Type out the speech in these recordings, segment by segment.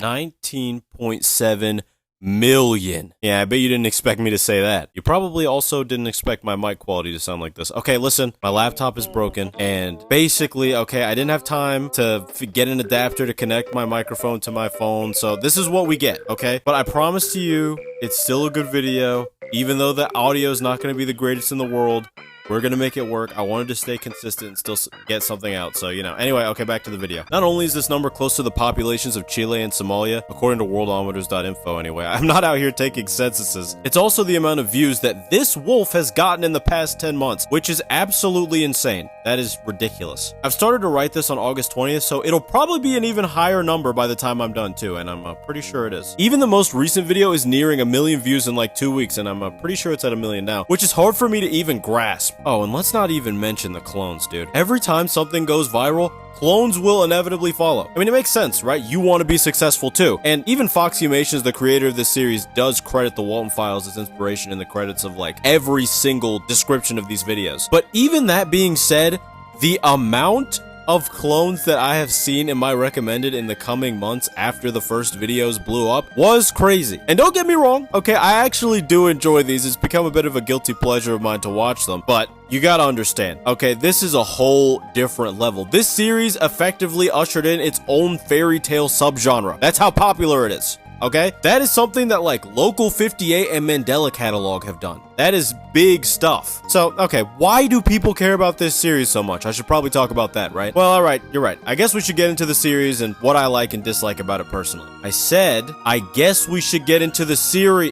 19.7 million. Yeah, I bet you didn't expect me to say that. You probably also didn't expect my mic quality to sound like this. Okay, listen, my laptop is broken, and basically, okay, I didn't have time to get an adapter to connect my microphone to my phone, so this is what we get, okay? But I promise to you, it's still a good video, even though the audio is not going to be the greatest in the world. We're gonna make it work. I wanted to stay consistent and still get something out, so, you know. Anyway, okay, back to the video. Not only is this number close to the populations of Chile and Somalia, according to worldometers.info anyway, I'm not out here taking censuses, it's also the amount of views that this wolf has gotten in the past 10 months, which is absolutely insane. That is ridiculous. I've started to write this on August 20th, so it'll probably be an even higher number by the time I'm done too, and I'm pretty sure it is. Even the most recent video is nearing 1 million views in like 2 weeks, and I'm pretty sure it's at 1 million now, which is hard for me to even grasp. Oh, and let's not even mention the clones, dude. Every time something goes viral, clones will inevitably follow. I mean, it makes sense, right? You want to be successful too. And even Foxymation, the creator of this series, does credit the Walton Files as inspiration in the credits of like every single description of these videos. But even that being said, the amount of clones that I have seen in my recommended in the coming months after the first videos blew up was crazy. And don't get me wrong, okay, I actually do enjoy these. It's become a bit of a guilty pleasure of mine to watch them, but you gotta understand, okay, this is a whole different level. This series effectively ushered in its own fairy tale subgenre. That's how popular it is. Okay, that is something that like Local 58 and Mandela Catalog have done. That is big stuff. So, okay, why do people care about this series so much? I should probably talk about that, right? Well, all right, you're right. I guess we should get into the series and what I like and dislike about it personally. I said, I guess we should get into the series.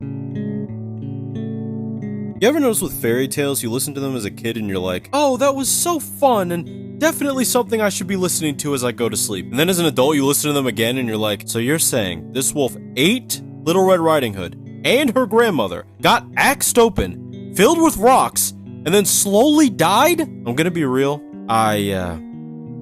You ever notice with fairy tales, you listen to them as a kid and you're like, oh, that was so fun and definitely something I should be listening to as I go to sleep. And then as an adult, you listen to them again and you're like, so you're saying this wolf ate Little Red Riding Hood and her grandmother, got axed open, filled with rocks, and then slowly died? I'm gonna be real, I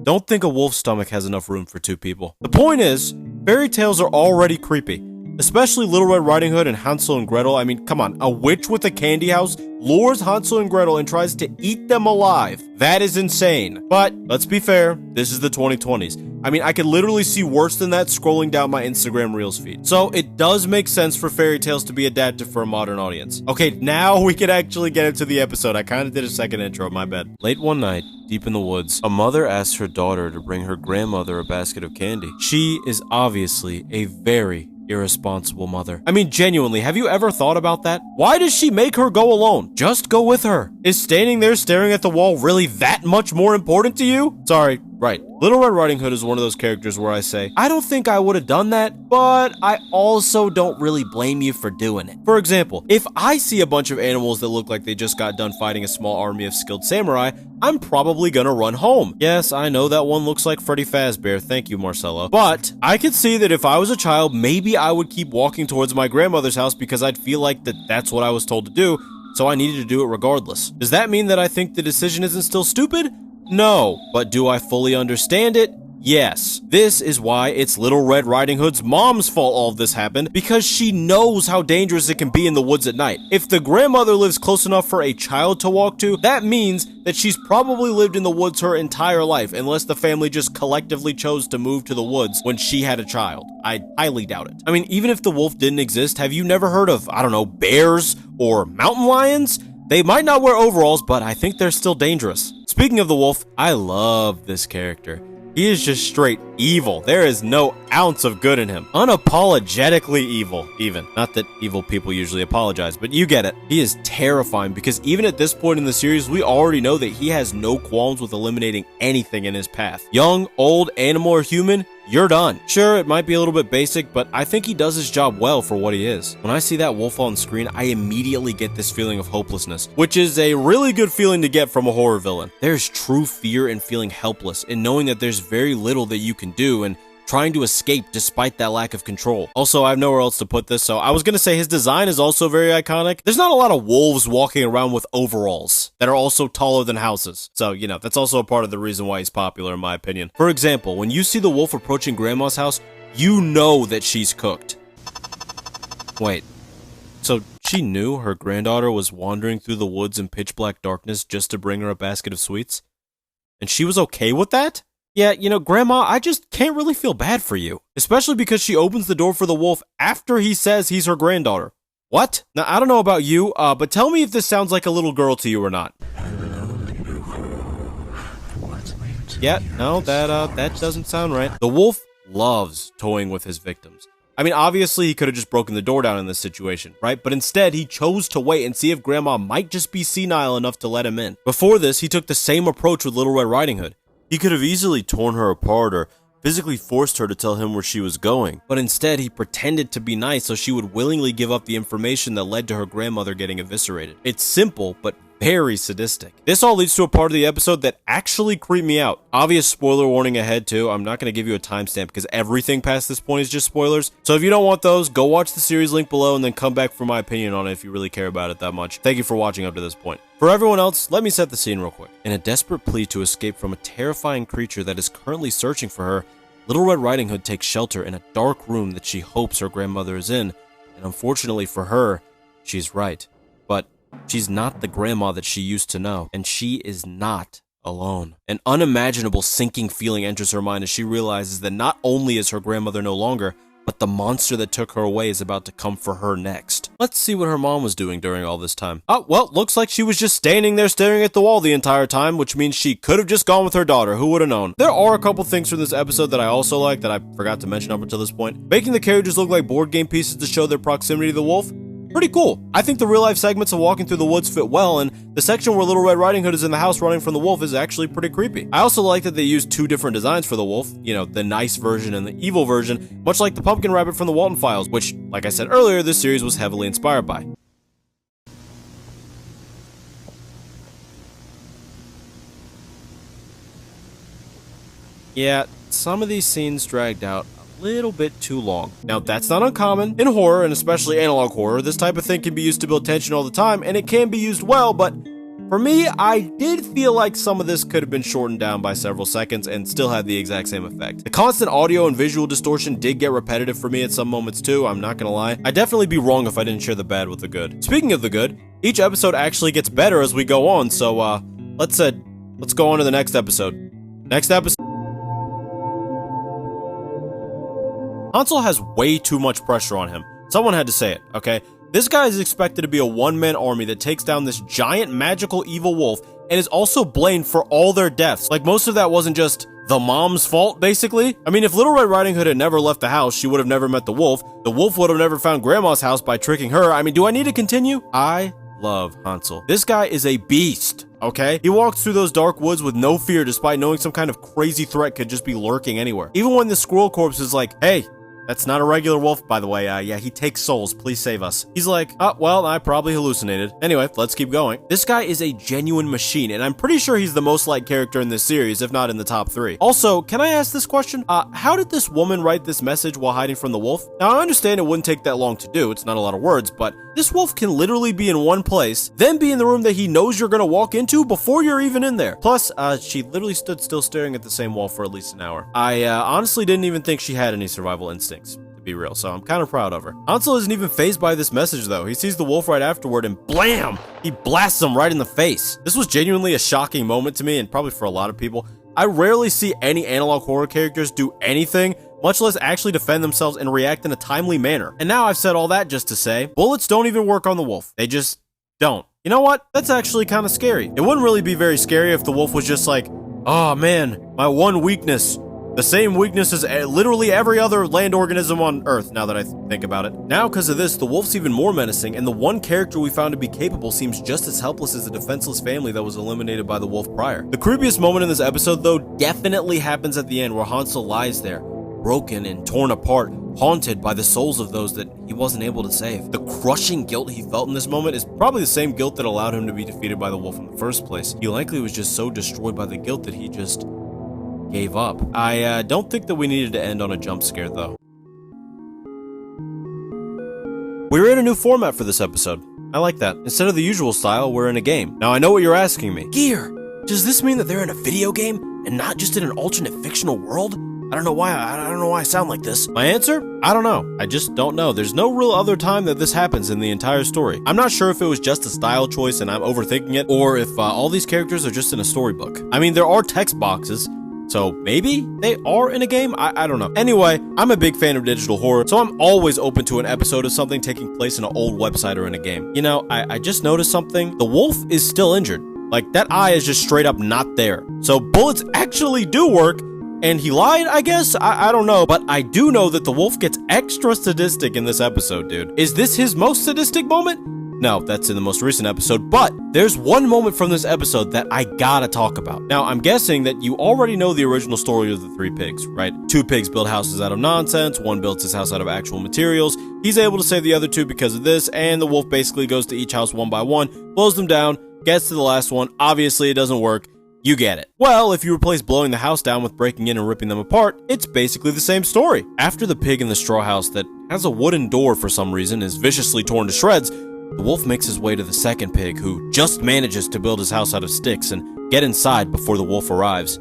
don't think a wolf's stomach has enough room for 2 people. The point is, fairy tales are already creepy. Especially Little Red Riding Hood and Hansel and Gretel. I mean, come on, a witch with a candy house lures Hansel and Gretel and tries to eat them alive. That is insane. But let's be fair, this is the 2020s. I mean, I could literally see worse than that scrolling down my Instagram Reels feed. So it does make sense for fairy tales to be adapted for a modern audience. Okay, now we can actually get into the episode. I kind of did a second intro, my bad. Late one night, deep in the woods, a mother asks her daughter to bring her grandmother a basket of candy. She is obviously a very irresponsible mother. I mean, genuinely, have you ever thought about that? Why does she make her go alone? Just go with her. Is standing there staring at the wall really that much more important to you? Sorry, right. Little Red Riding Hood is one of those characters where I say, I don't think I would have done that, but I also don't really blame you for doing it. For example, if I see a bunch of animals that look like they just got done fighting a small army of skilled samurai, I'm probably gonna run home. Yes, I know that one looks like Freddy Fazbear, thank you, Marcelo. But I could see that if I was a child, maybe I would keep walking towards my grandmother's house because I'd feel like that's what I was told to do, so I needed to do it regardless. Does that mean that I think the decision isn't still stupid? No. But do I fully understand it? Yes. This is why it's Little Red Riding Hood's mom's fault all of this happened, because she knows how dangerous it can be in the woods at night. If the grandmother lives close enough for a child to walk to, that means that she's probably lived in the woods her entire life, unless the family just collectively chose to move to the woods when she had a child. I highly doubt it. I mean, even if the wolf didn't exist, have you never heard of, I don't know, bears or mountain lions? They might not wear overalls, but I think they're still dangerous. Speaking of the wolf, I love this character. He is just straight evil. There is no ounce of good in him. Unapologetically evil, even. Not that evil people usually apologize, but you get it. He is terrifying because even at this point in the series, we already know that he has no qualms with eliminating anything in his path. Young, old, animal, or human, you're done. Sure, it might be a little bit basic, but I think he does his job well for what he is. When I see that wolf on screen, I immediately get this feeling of hopelessness, which is a really good feeling to get from a horror villain. There's true fear in feeling helpless and knowing that there's very little that you can do and trying to escape despite that lack of control. Also, I have nowhere else to put this, so I was gonna say his design is also very iconic. There's not a lot of wolves walking around with overalls that are also taller than houses. So, you know, that's also a part of the reason why he's popular in my opinion. For example, when you see the wolf approaching Grandma's house, you know that she's cooked. Wait, so she knew her granddaughter was wandering through the woods in pitch black darkness just to bring her a basket of sweets? And she was okay with that? Yeah, you know, Grandma, I just can't really feel bad for you. Especially because she opens the door for the wolf after he says he's her granddaughter. What? Now, I don't know about you, but tell me if this sounds like a little girl to you or not. Yeah, no, that doesn't sound right. The wolf loves toying with his victims. I mean, obviously, he could have just broken the door down in this situation, right? But instead, he chose to wait and see if Grandma might just be senile enough to let him in. Before this, he took the same approach with Little Red Riding Hood. He could have easily torn her apart or physically forced her to tell him where she was going. But instead, he pretended to be nice so she would willingly give up the information that led to her grandmother getting eviscerated. It's simple, but very sadistic. This all leads to a part of the episode that actually creeped me out. Obvious spoiler warning ahead too. I'm not going to give you a timestamp because everything past this point is just spoilers. So if you don't want those, go watch the series link below and then come back for my opinion on it if you really care about it that much. Thank you for watching up to this point. For everyone else, let me set the scene real quick. In a desperate plea to escape from a terrifying creature that is currently searching for her, Little Red Riding Hood takes shelter in a dark room that she hopes her grandmother is in. And unfortunately for her, she's right. But she's not the grandma that she used to know, and she is not alone. An unimaginable sinking feeling enters her mind as she realizes that not only is her grandmother no longer, but the monster that took her away is about to come for her next. Let's see what her mom was doing during all this time. Oh, well, looks like she was just standing there staring at the wall the entire time, which means she could have just gone with her daughter. Who would have known? There are a couple things from this episode that I also like that I forgot to mention up until this point. Making the characters look like board game pieces to show their proximity to the wolf. Pretty cool. I think the real life segments of walking through the woods fit well, and the section where Little Red Riding Hood is in the house running from the wolf is actually pretty creepy. I also like that they used two different designs for the wolf, you know, the nice version and the evil version, much like the pumpkin rabbit from the Walton Files, which, like I said earlier, this series was heavily inspired by. Yeah, some of these scenes dragged out little bit too long. Now, that's not uncommon. In horror, and especially analog horror, this type of thing can be used to build tension all the time, and it can be used well, but for me, I did feel like some of this could have been shortened down by several seconds and still had the exact same effect. The constant audio and visual distortion did get repetitive for me at some moments too, I'm not gonna lie. I'd definitely be wrong if I didn't share the bad with the good. Speaking of the good, each episode actually gets better as we go on, so let's go on to the next episode. Next episode. Hansel has way too much pressure on him. Someone had to say it, okay? This guy is expected to be a one-man army that takes down this giant magical evil wolf and is also blamed for all their deaths. Like, most of that wasn't just the mom's fault, basically. I mean, if Little Red Riding Hood had never left the house, she would have never met the wolf. The wolf would have never found Grandma's house by tricking her. I mean, do I need to continue? I love Hansel. This guy is a beast, okay? He walks through those dark woods with no fear despite knowing some kind of crazy threat could just be lurking anywhere. Even when the squirrel corpse is like, hey, that's not a regular wolf, by the way. Yeah, he takes souls. Please save us. He's like, oh, well, I probably hallucinated. Anyway, let's keep going. This guy is a genuine machine, and I'm pretty sure he's the most liked character in this series, if not in the top 3. Also, can I ask this question? How did this woman write this message while hiding from the wolf? Now, I understand it wouldn't take that long to do. It's not a lot of words, but this wolf can literally be in one place, then be in the room that he knows you're gonna walk into before you're even in there. Plus, she literally stood still staring at the same wall for at least an hour. I honestly didn't even think she had any survival instincts, to be real, so I'm kind of proud of her. Hansel isn't even fazed by this message though. He sees the wolf right afterward and blam! He blasts him right in the face. This was genuinely a shocking moment to me, and probably for a lot of people. I rarely see any analog horror characters do anything, much less actually defend themselves and react in a timely manner. And now I've said all that just to say, bullets don't even work on the wolf. They just don't. You know what? That's actually kind of scary. It wouldn't really be very scary if the wolf was just like, oh man, my one weakness. The same weakness as literally every other land organism on Earth, now that I think about it. Now, because of this, the wolf's even more menacing, and the one character we found to be capable seems just as helpless as the defenseless family that was eliminated by the wolf prior. The creepiest moment in this episode, though, definitely happens at the end, where Hansel lies there, broken and torn apart, haunted by the souls of those that he wasn't able to save. The crushing guilt he felt in this moment is probably the same guilt that allowed him to be defeated by the wolf in the first place. He likely was just so destroyed by the guilt that he just gave up. I don't think that we needed to end on a jump scare, though. We're in a new format for this episode. I like that. Instead of the usual style, we're in a game. Now, I know what you're asking me. Gear, does this mean that they're in a video game and not just in an alternate fictional world? I don't know why I sound like this. My answer? I don't know. I just don't know. There's no real other time that this happens in the entire story. I'm not sure if it was just a style choice and I'm overthinking it, or if all these characters are just in a storybook. I mean, there are text boxes, So maybe they are in a game? I don't know. Anyway, I'm a big fan of digital horror, so I'm always open to an episode of something taking place in an old website or in a game. You know, I just noticed something. The wolf is still injured. Like, that eye is just straight up not there. So bullets actually do work, and he lied, I guess? I don't know, but I do know that the wolf gets extra sadistic in this episode, dude. Is this his most sadistic moment? No, that's in the most recent episode, but there's one moment from this episode that I gotta talk about. Now, I'm guessing that you already know the original story of the three pigs, right? Two pigs build houses out of nonsense, one builds his house out of actual materials. He's able to save the other two because of this, and the wolf basically goes to each house one by one, blows them down, gets to the last one. Obviously, it doesn't work. You get it. Well, if you replace blowing the house down with breaking in and ripping them apart, it's basically the same story. After the pig in the straw house that has a wooden door for some reason is viciously torn to shreds, the wolf makes his way to the second pig, who just manages to build his house out of sticks and get inside before the wolf arrives.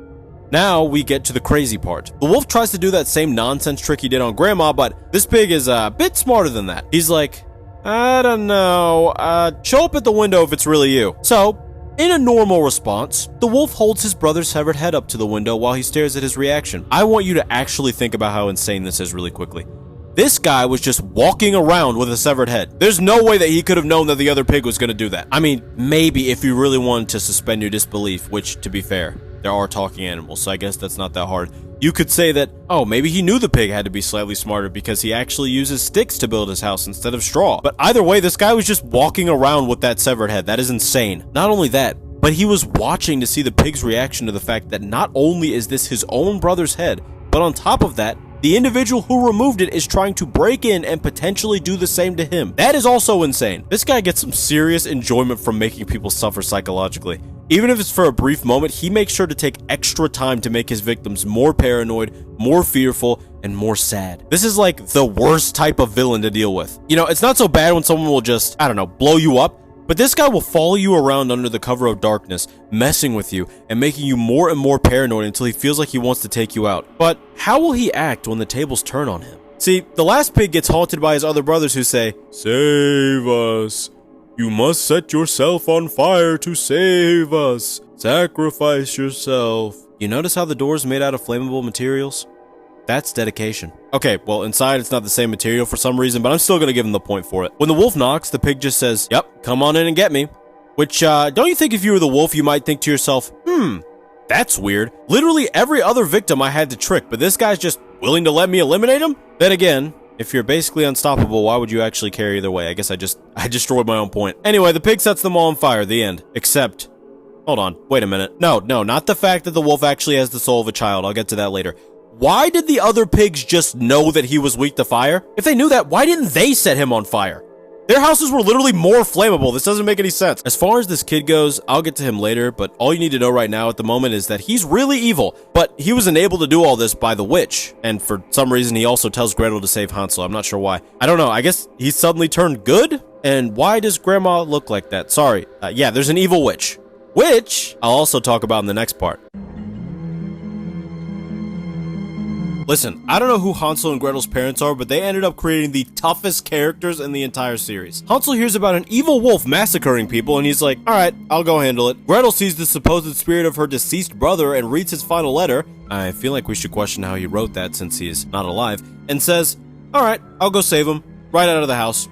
Now we get to the crazy part. The wolf tries to do that same nonsense trick he did on Grandma, but this pig is a bit smarter than that. He's like, I don't know, show up at the window if it's really you. So, in a normal response, the wolf holds his brother's severed head up to the window while he stares at his reaction. I want you to actually think about how insane this is really quickly. This guy was just walking around with a severed head. There's no way that he could have known that the other pig was going to do that. I mean, maybe if you really wanted to suspend your disbelief, which, to be fair, there are talking animals, so I guess that's not that hard. You could say that, oh, maybe he knew the pig had to be slightly smarter because he actually uses sticks to build his house instead of straw. But either way, this guy was just walking around with that severed head. That is insane. Not only that, but he was watching to see the pig's reaction to the fact that not only is this his own brother's head, but on top of that, the individual who removed it is trying to break in and potentially do the same to him. That is also insane. This guy gets some serious enjoyment from making people suffer psychologically. Even if it's for a brief moment, he makes sure to take extra time to make his victims more paranoid, more fearful, and more sad. This is like the worst type of villain to deal with. You know, it's not so bad when someone will just, I don't know, blow you up, but this guy will follow you around under the cover of darkness, messing with you and making you more and more paranoid until he feels like he wants to take you out. But how will he act when the tables turn on him? See, the last pig gets haunted by his other brothers who say, "Save us. You must set yourself on fire to save us. Sacrifice yourself." You notice how the door is made out of flammable materials? That's dedication. Okay, well, inside it's not the same material for some reason, but I'm still gonna give him the point for it. When the wolf knocks, the pig just says, "Yep, come on in and get me." Which, don't you think if you were the wolf, you might think to yourself, that's weird. Literally every other victim I had to trick, but this guy's just willing to let me eliminate him? Then again, if you're basically unstoppable, why would you actually care either way? I guess I destroyed my own point. Anyway, the pig sets them all on fire, the end. Except, hold on, wait a minute. No, not the fact that the wolf actually has the soul of a child. I'll get to that later. Why did the other pigs just know that he was weak to fire? If they knew that, why didn't they set him on fire? Their houses were literally more flammable. This doesn't make any sense. As far as this kid goes, I'll get to him later, but all you need to know right now at the moment is that he's really evil, but he was enabled to do all this by the witch, and for some reason he also tells Gretel to save Hansel. I'm not sure why. I don't know. I guess he suddenly turned good? And why does Grandma look like that? Sorry. Yeah, there's an evil witch, which I'll also talk about in the next part. Listen, I don't know who Hansel and Gretel's parents are, but they ended up creating the toughest characters in the entire series. Hansel hears about an evil wolf massacring people, and he's like, alright, I'll go handle it. Gretel sees the supposed spirit of her deceased brother and reads his final letter. I feel like we should question how he wrote that since he is not alive, and says, alright, I'll go save him, right out of the house.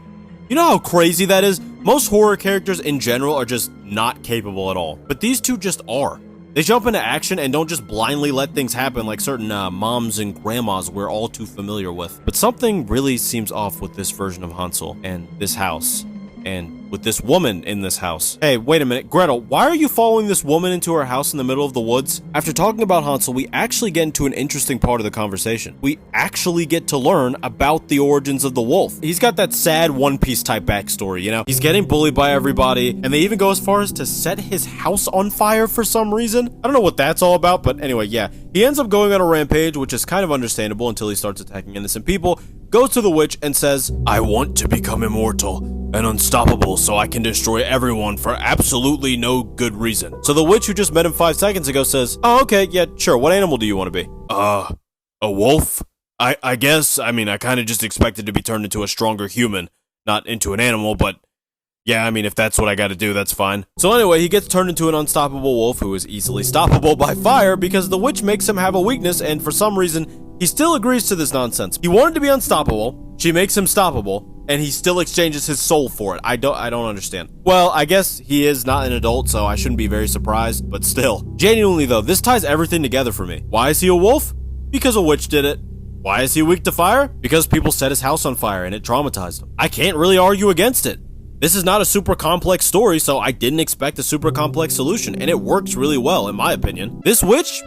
You know how crazy that is? Most horror characters in general are just not capable at all, but these two just are. They jump into action and don't just blindly let things happen like certain moms and grandmas we're all too familiar with. But something really seems off with this version of Hansel and this house. And with this woman in this house. Hey, wait a minute. Gretel, why are you following this woman into her house in the middle of the woods? After talking about Hansel, we actually get into an interesting part of the conversation. We actually get to learn about the origins of the wolf. He's got that sad One Piece type backstory, you know? He's getting bullied by everybody, and they even go as far as to set his house on fire for some reason. I don't know what that's all about, but anyway, yeah. He ends up going on a rampage, which is kind of understandable until he starts attacking innocent people, goes to the witch and says, I want to become immortal and unstoppable so I can destroy everyone for absolutely no good reason. So the witch who just met him 5 seconds ago says, oh, okay, yeah, sure, what animal do you want to be? A wolf? I guess, I mean, I kind of just expected to be turned into a stronger human, not into an animal, but Yeah, I mean, if that's what I gotta do, that's fine. So anyway, he gets turned into an unstoppable wolf who is easily stoppable by fire because the witch makes him have a weakness, and for some reason, he still agrees to this nonsense. He wanted to be unstoppable, she makes him stoppable, and he still exchanges his soul for it. I don't understand. Well, I guess he is not an adult, so I shouldn't be very surprised, but still. Genuinely though, this ties everything together for me. Why is he a wolf? Because a witch did it. Why is he weak to fire? Because people set his house on fire and it traumatized him. I can't really argue against it. This is not a super complex story, so I didn't expect a super complex solution, and it works really well, in my opinion. This witch,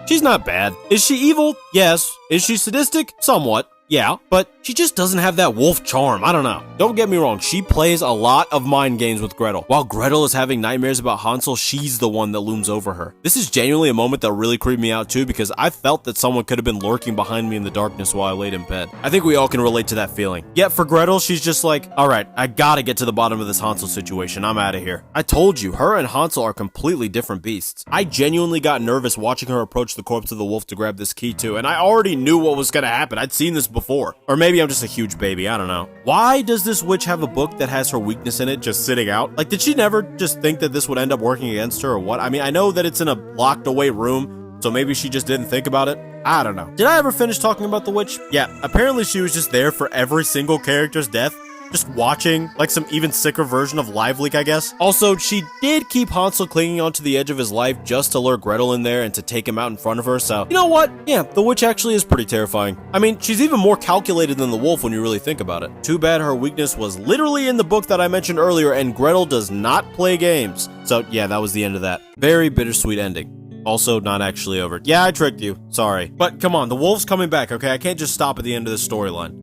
she's not bad. Is she evil? Yes. Is she sadistic? Somewhat. Yeah, but she just doesn't have that wolf charm. I don't know. Don't get me wrong, she plays a lot of mind games with Gretel. While Gretel is having nightmares about Hansel, she's the one that looms over her. This is genuinely a moment that really creeped me out too, because I felt that someone could have been lurking behind me in the darkness while I laid in bed. I think we all can relate to that feeling. Yet for Gretel, she's just like, alright, I gotta get to the bottom of this Hansel situation. I'm out of here. I told you, her and Hansel are completely different beasts. I genuinely got nervous watching her approach the corpse of the wolf to grab this key too, and I already knew what was gonna happen. I'd seen this before. Or maybe I'm just a huge baby, I don't know. Why does this witch have a book that has her weakness in it just sitting out? Like, did she never just think that this would end up working against her or what? I mean, I know that it's in a locked away room, so maybe she just didn't think about it. I don't know. Did I ever finish talking about the witch? Yeah, apparently she was just there for every single character's death. Just watching, like some even sicker version of Live Leak, I guess. Also, she did keep Hansel clinging onto the edge of his life just to lure Gretel in there and to take him out in front of her, so you know what? Yeah, the witch actually is pretty terrifying. I mean, she's even more calculated than the wolf when you really think about it. Too bad her weakness was literally in the book that I mentioned earlier, and Gretel does not play games. So yeah, that was the end of that. Very bittersweet ending. Also, not actually over. Yeah, I tricked you. Sorry. But come on, the wolf's coming back, okay? I can't just stop at the end of this storyline.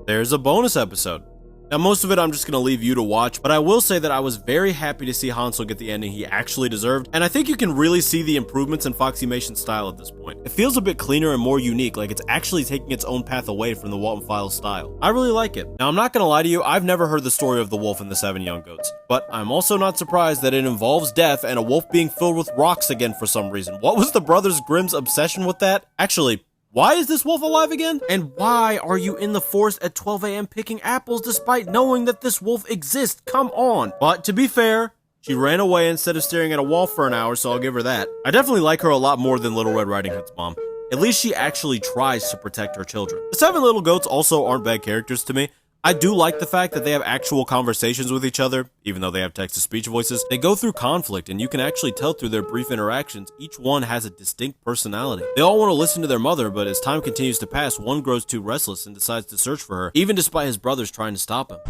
There's a bonus episode. Now, most of it I'm just going to leave you to watch, but I will say that I was very happy to see Hansel get the ending he actually deserved, and I think you can really see the improvements in Foxymation's style at this point. It feels a bit cleaner and more unique, like it's actually taking its own path away from the Walton Files style. I really like it. Now, I'm not going to lie to you, I've never heard the story of the wolf and the 7 young goats, but I'm also not surprised that it involves death and a wolf being filled with rocks again for some reason. What was the Brothers Grimm's obsession with that? Actually, why is this wolf alive again? And why are you in the forest at 12 a.m. picking apples despite knowing that this wolf exists? Come on. But to be fair, she ran away instead of staring at a wall for an hour, so I'll give her that. I definitely like her a lot more than Little Red Riding Hood's mom. At least she actually tries to protect her children. The 7 little goats also aren't bad characters to me. I do like the fact that they have actual conversations with each other, even though they have text-to-speech voices. They go through conflict, and you can actually tell through their brief interactions, each one has a distinct personality. They all want to listen to their mother, but as time continues to pass, one grows too restless and decides to search for her, even despite his brothers trying to stop him.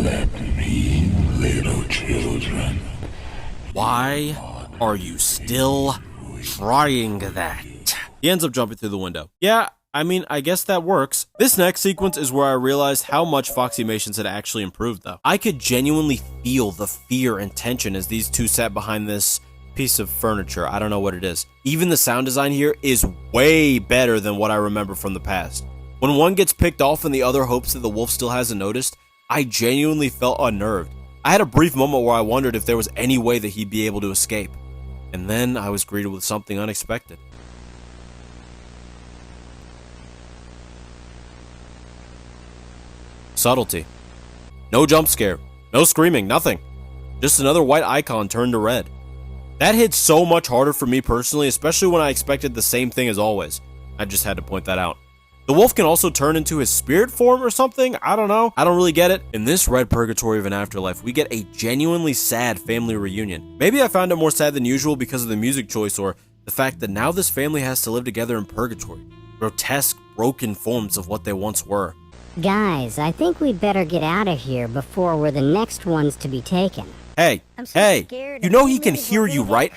Let me, little children. Why are you still trying that? He ends up jumping through the window. Yeah, I mean, I guess that works. This next sequence is where I realized how much Foxymations had actually improved, though. I could genuinely feel the fear and tension as these two sat behind this piece of furniture. I don't know what it is. Even the sound design here is way better than what I remember from the past. When one gets picked off and the other hopes that the wolf still hasn't noticed, I genuinely felt unnerved. I had a brief moment where I wondered if there was any way that he'd be able to escape. And then I was greeted with something unexpected. Subtlety. No jump scare, no screaming, nothing. Just another white icon turned to red. That hit so much harder for me personally, especially when I expected the same thing as always. I just had to point that out. The wolf can also turn into his spirit form or something, I don't know. I don't really get it. In this red purgatory of an afterlife, we get a genuinely sad family reunion. Maybe I found it more sad than usual because of the music choice or the fact that now this family has to live together in purgatory. Grotesque, broken forms of what they once were. Guys, I think we'd better get out of here before we're the next ones to be taken. Hey, you know he can hear you, right?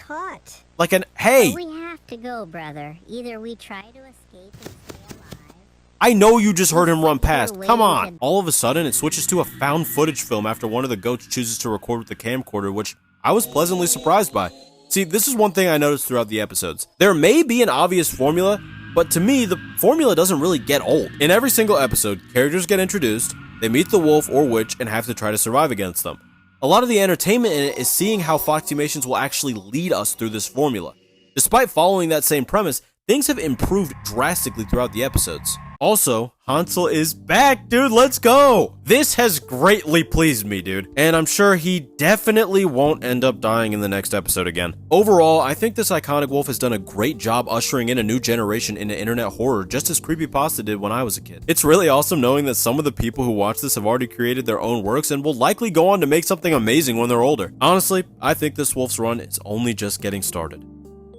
Like hey! But we have to go, brother. Either we try to escape and stay alive. I know you just heard him run past. Come on! All of a sudden, it switches to a found footage film after one of the goats chooses to record with the camcorder, which I was pleasantly surprised by. See, this is one thing I noticed throughout the episodes. There may be an obvious formula, but to me, the formula doesn't really get old. In every single episode, characters get introduced, they meet the wolf or witch, and have to try to survive against them. A lot of the entertainment in it is seeing how Foxymations will actually lead us through this formula. Despite following that same premise, things have improved drastically throughout the episodes. Also, Hansel is back, dude. Let's go. This has greatly pleased me, dude. And I'm sure he definitely won't end up dying in the next episode again. Overall, I think this iconic wolf has done a great job ushering in a new generation into internet horror, just as Creepypasta did when I was a kid. It's really awesome knowing that some of the people who watch this have already created their own works and will likely go on to make something amazing when they're older. Honestly, I think this wolf's run is only just getting started.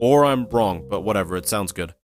Or I'm wrong, but whatever, it sounds good.